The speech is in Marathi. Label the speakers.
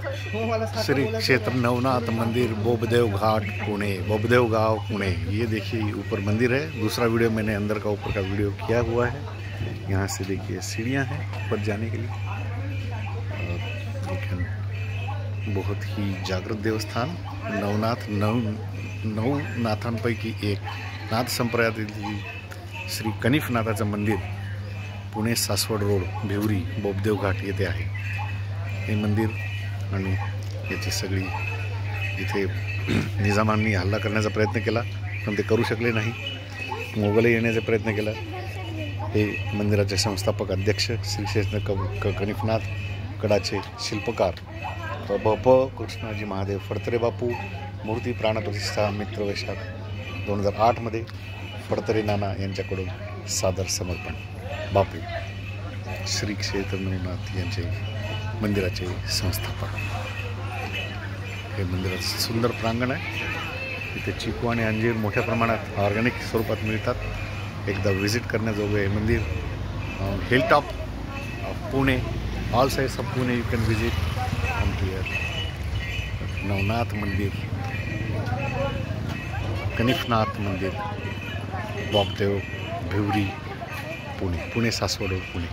Speaker 1: श्री क्षेत्र नवनाथ मंदिर बोबदेव घाट पुणे, बोबदेव गांव पुणे। ये देखिए ऊपर मंदिर है। दूसरा वीडियो मैंने अंदर का ऊपर का वीडियो किया हुआ है। यहाँ से देखिए सीढ़ियाँ हैं ऊपर जाने के लिए। बहुत ही जागृत देवस्थान नवनाथ नऊ नाथांपैकी एक नाथ संप्रदायातील श्री कनिफनाथाचं मंदिर पुणे सासवड रोड भिवरी बोबदेव घाट येथे आहे हे मंदिर। आणि याची सगळी इथे निजामांनी हल्ला करण्याचा प्रयत्न केला पण ते करू शकले नाही। मोगलही येण्याचा प्रयत्न केला। हे मंदिराचे संस्थापक अध्यक्ष श्री क्षेत्र कनिफनाथ गडाचे शिल्पकार भ कृष्णाजी महादेव फडतरे बापू। मूर्ती प्राणप्रतिष्ठा मित्र वैशाख 2008 मध्ये फडतरे नाना यांच्याकडून सादर समर्पण। बापू श्री क्षेत्र नवनाथ यांचे मंदिराचे संस्थापक। हे मंदिराचं सुंदर प्रांगण आहे। इथे चिकू आणि अंजीर मोठ्या प्रमाणात ऑर्गॅनिक स्वरूपात मिळतात। एकदा व्हिजिट करण्याजोगे हे मंदिर hill top of Pune, all sides of Pune you can visit from here. Navnath मंदिर, कनिफनाथ मंदिर, बोबदेव भिवरी पुणे, पुणे सासवड पुणे।